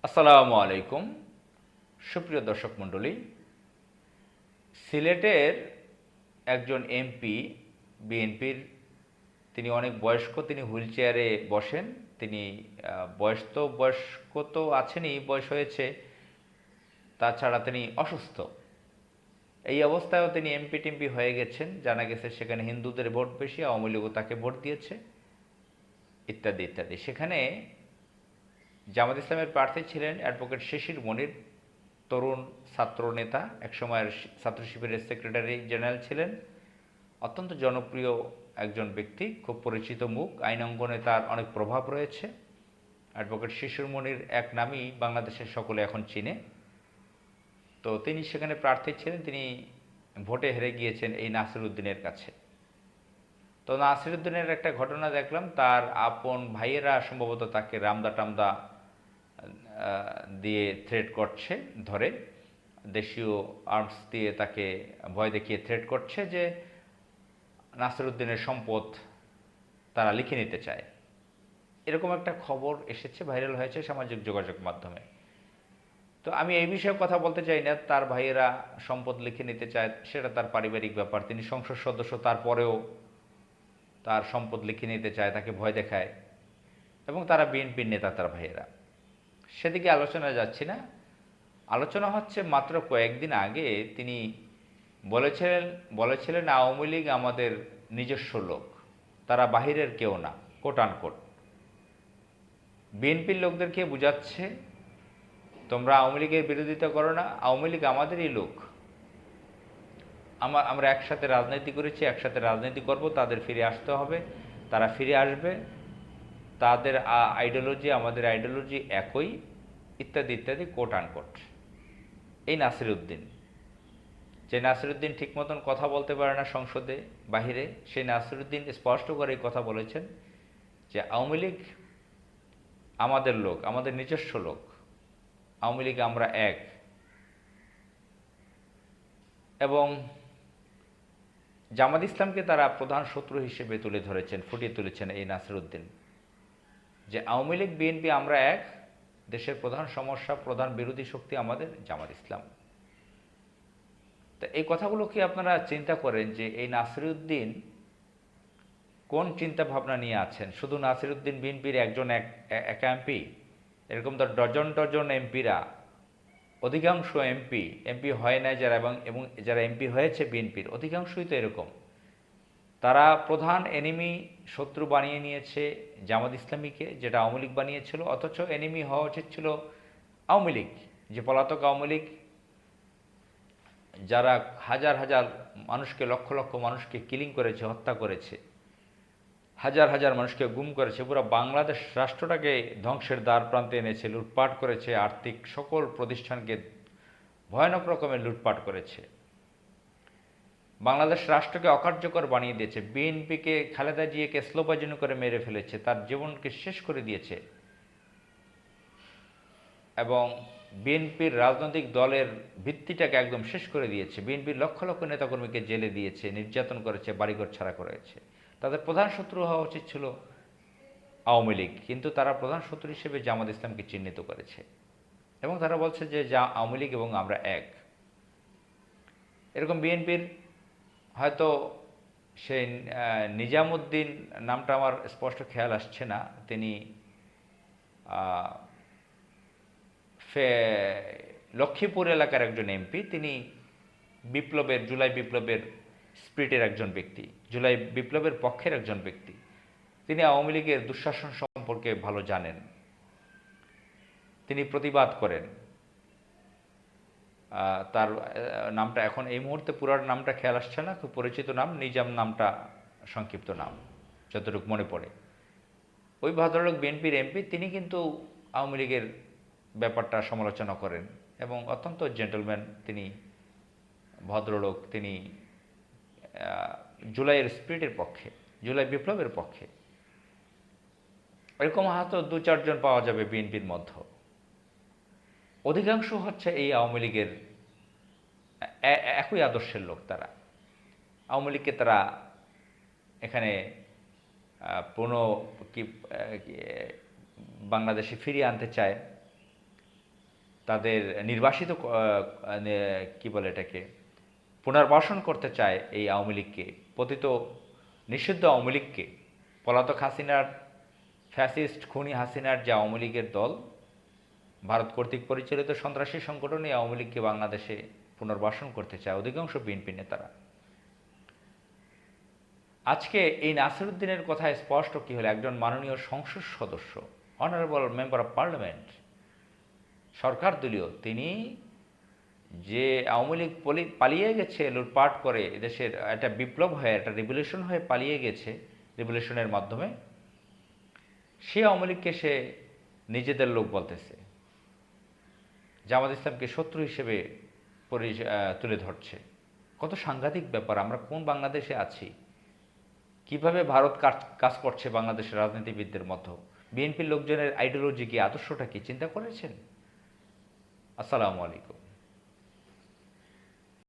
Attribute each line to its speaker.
Speaker 1: আসসালামু আলাইকুম। সুপ্রিয় দর্শক মণ্ডলী, সিলেটের একজন এমপি, বিএনপির, তিনি অনেক বয়স্ক, তিনি হুইল চেয়ারে বসেন। তিনি বয়স্ক তো আছেনই, বয়স হয়েছে, তাছাড়া তিনি অসুস্থ। এই অবস্থায়ও তিনি এমপি টিমপি হয়ে গেছেন। জানা গেছে সেখানে হিন্দুদের ভোট বেশি, আওয়ামী লীগও তাকে ভোট দিয়েছে, ইত্যাদি ইত্যাদি। সেখানে জামাত ইসলামের প্রার্থী ছিলেন অ্যাডভোকেট শিশির মনির, তরুণ ছাত্র নেতা, একসময়ের ছাত্র শিবিরের সেক্রেটারি জেনারেল ছিলেন, অত্যন্ত জনপ্রিয় একজন ব্যক্তি, খুব পরিচিত মুখ, আইন অঙ্গনে তার অনেক প্রভাব রয়েছে। অ্যাডভোকেট শিশির মনির এক নামই বাংলাদেশের সকলে এখন চিনে। তো তিনি সেখানে প্রার্থী ছিলেন, তিনি ভোটে হেরে গিয়েছেন এই নাসির উদ্দিনের কাছে। তো নাসির উদ্দিনের একটা ঘটনা দেখলাম, তার আপন ভাইয়েরা সম্ভবত তাকে রামদা টামদা দিয়ে থ্রেট করছে, ধরে দেশীয় আর্মস দিয়ে তাকে ভয় দেখিয়ে থ্রেট করছে যে নাসির উদ্দিনের সম্পদ তারা লিখে নিতে চায়। এরকম একটা খবর এসেছে, ভাইরাল হয়েছে সামাজিক যোগাযোগ মাধ্যমে। তো আমি এই বিষয়ে কথা বলতে চাই না, তার ভাইয়েরা সম্পদ লিখে নিতে চায় সেটা তার পারিবারিক ব্যাপার। তিনি সংসদ সদস্য, তারপরেও তার সম্পদ লিখে নিতে চায়, তাকে ভয় দেখায়, এবং তারা বিএনপির নেতা তার ভাইয়েরা। সেদিকে আলোচনা যাচ্ছি না। আলোচনা হচ্ছে মাত্র কয়েকদিন আগে তিনি বলেছিলেন বলেছিলেন আওয়ামী লীগ আমাদের নিজস্ব লোক, তারা বাহিরের কেউ না, কোট আনকোট। বিএনপির লোকদেরকে বুঝাচ্ছে তোমরা আওয়ামী লীগের বিরোধিতা করো না, আওয়ামী লীগ আমাদেরই লোক। আমরা একসাথে রাজনীতি করেছি, একসাথে রাজনীতি করব, তাদের ফিরে আসতে হবে, তারা ফিরে আসবে, তাদের আইডিওলজি আমাদের আইডিওলজি একই, ইত্যাদি ইত্যাদি, কোট আনকোট। এই নাসির উদ্দিন, যে নাসির উদ্দিন ঠিক মতন কথা বলতে পারে না সংসদে বাহিরে, সেই নাসির উদ্দিন স্পষ্ট করে এই কথা বলেছেন যে আওয়ামী লীগ আমাদের লোক, আমাদের নিজস্ব লোক, আওয়ামী লীগ আমরা এক। এবং জামাত ইসলামকে তারা প্রধান শত্রু হিসেবে তুলে ধরেছেন, ফুটিয়ে তুলেছেন এই নাসির উদ্দিন, যে আওয়ামী লীগ বিএনপি আমরা এক, দেশের প্রধান সমস্যা, প্রধান বিরোধী শক্তি আমাদের জামাত ইসলাম। তো এই কথাগুলো কি আপনারা চিন্তা করেন যে এই নাসির উদ্দিন কোন চিন্তা ভাবনা নিয়ে আছেন? শুধু নাসির উদ্দিন বিএনপির একজন একা এমপি? এরকম তো ডজন ডজন এমপিরা, অধিকাংশ এমপি হয় না যারা, এবং যারা এমপি হয়েছে বিএনপির অধিকাংশই তো এরকম। তারা প্রধান এনিমি, শত্রু বানিয়ে নিয়েছে জামাত ইসলামীকে, যেটা আওয়ামী লীগ বানিয়েছিল। অথচ এনিমি হওয়া উচিত ছিল আওয়ামী লীগ, যে পলাতক আওয়ামী লীগ, যারা হাজার হাজার মানুষকে, লক্ষ লক্ষ মানুষকে কিলিং করেছে, হত্যা করেছে, হাজার হাজার মানুষকে গুম করেছে, পুরো বাংলাদেশ রাষ্ট্রটাকে ধ্বংসের দ্বার প্রান্তে এনেছে, লুটপাট করেছে, আর্থিক সকল প্রতিষ্ঠানকে ভয়ানক রকমের লুটপাট করেছে, বাংলাদেশ রাষ্ট্রকে অকার্যকর বানিয়ে দিয়েছে, বিএনপিকে, খালেদা জিয়াকে স্লো পয়জন করে মেরে ফেলেছে, তার জীবনকে শেষ করে দিয়েছে, এবং বিএনপির রাজনৈতিক দলের ভিত্তিটাকে একদম শেষ করে দিয়েছে, বিএনপির লক্ষ লক্ষ নেতাকর্মীকে জেলে দিয়েছে, নির্যাতন করেছে, বাড়িঘর ছাড়া করেছে। তাদের প্রধান শত্রু হওয়া উচিত ছিল আওয়ামী লীগ, কিন্তু তারা প্রধান শত্রু হিসেবে জামাত ইসলামকে চিহ্নিত করেছে, এবং তারা বলছে যে আওয়ামী লীগ এবং আমরা এক। এরকম বিএনপির হয়তো সেই নিজামুদ্দিন, নামটা আমার স্পষ্ট খেয়াল আসছে না, তিনি লক্ষ্মীপুর এলাকার একজন এমপি, তিনি বিপ্লবের, জুলাই বিপ্লবের স্পিরিটের একজন ব্যক্তি, জুলাই বিপ্লবের পক্ষের একজন ব্যক্তি। তিনি আওয়ামী লীগের দুঃশাসন সম্পর্কে ভালো জানেন, তিনি প্রতিবাদ করেন। তার নামটা এখন এই মুহূর্তে পুরার নামটা খেয়াল আসছে না, খুব পরিচিত নাম, নিজাম নামটা সংক্ষিপ্ত নাম, যতটুকু মনে পড়ে। ওই ভদ্রলোক বিএনপির এমপি, তিনি কিন্তু আওয়ামী লীগের ব্যাপারটা সমালোচনা করেন, এবং অত্যন্ত জেন্টলম্যান তিনি, ভদ্রলোক তিনি, জুলাইয়ের স্পিরিটের পক্ষে, জুলাই বিপ্লবের পক্ষে। এরকম হয়তো দু চারজন পাওয়া যাবে বিএনপির মধ্যে। অধিকাংশ হচ্ছে এই আওয়ামী লীগের একই আদর্শের লোক। তারা আওয়ামী লীগকে তারা এখানে পুনঃ কি বাংলাদেশে ফিরিয়ে আনতে চায়, তাদের নির্বাসিত কি বলে এটাকে পুনর্বাসন করতে চায় এই আওয়ামী লীগকে, পতিত নিষিদ্ধ আওয়ামী লীগকে, পলাতক হাসিনার, ফ্যাসিস্ট খুনি হাসিনার যে আওয়ামী লীগের দল, ভারত কর্তৃক পরিচালিত সন্ত্রাসী সংগঠন এই আওয়ামী লীগকে বাংলাদেশে পুনর্বাসন করতে চায় অধিকাংশ বিএনপি নেতারা। আজকে এই নাসিরুদ্দিনের কথায় স্পষ্ট কি হলো, একজন মাননীয় সংসদ সদস্য, অনারেবল মেম্বার অফ পার্লামেন্ট, সরকার দলীয়, তিনি যে আওয়ামী লীগ পালিয়ে গেছে লুটপাট করে, এদেশের একটা বিপ্লব হয়ে, একটা রিভলিউশন হয়ে পালিয়ে গেছে, রিভলিউশনের মাধ্যমে, সে আওয়ামী লীগকে সে নিজেদের লোক বলতেছে, জামাত ইসলামকে শত্রু হিসেবে তুলে ধরছে। কত সাংঘাতিক ব্যাপার! আমরা কোন বাংলাদেশে আছি? কিভাবে ভারত কাজ করছে বাংলাদেশের রাজনীতিবিদদের মতো? বিএনপির লোকজনের আইডিওলজি কি, আদর্শটা কি চিন্তা করেছেন? আসসালামু আলাইকুম।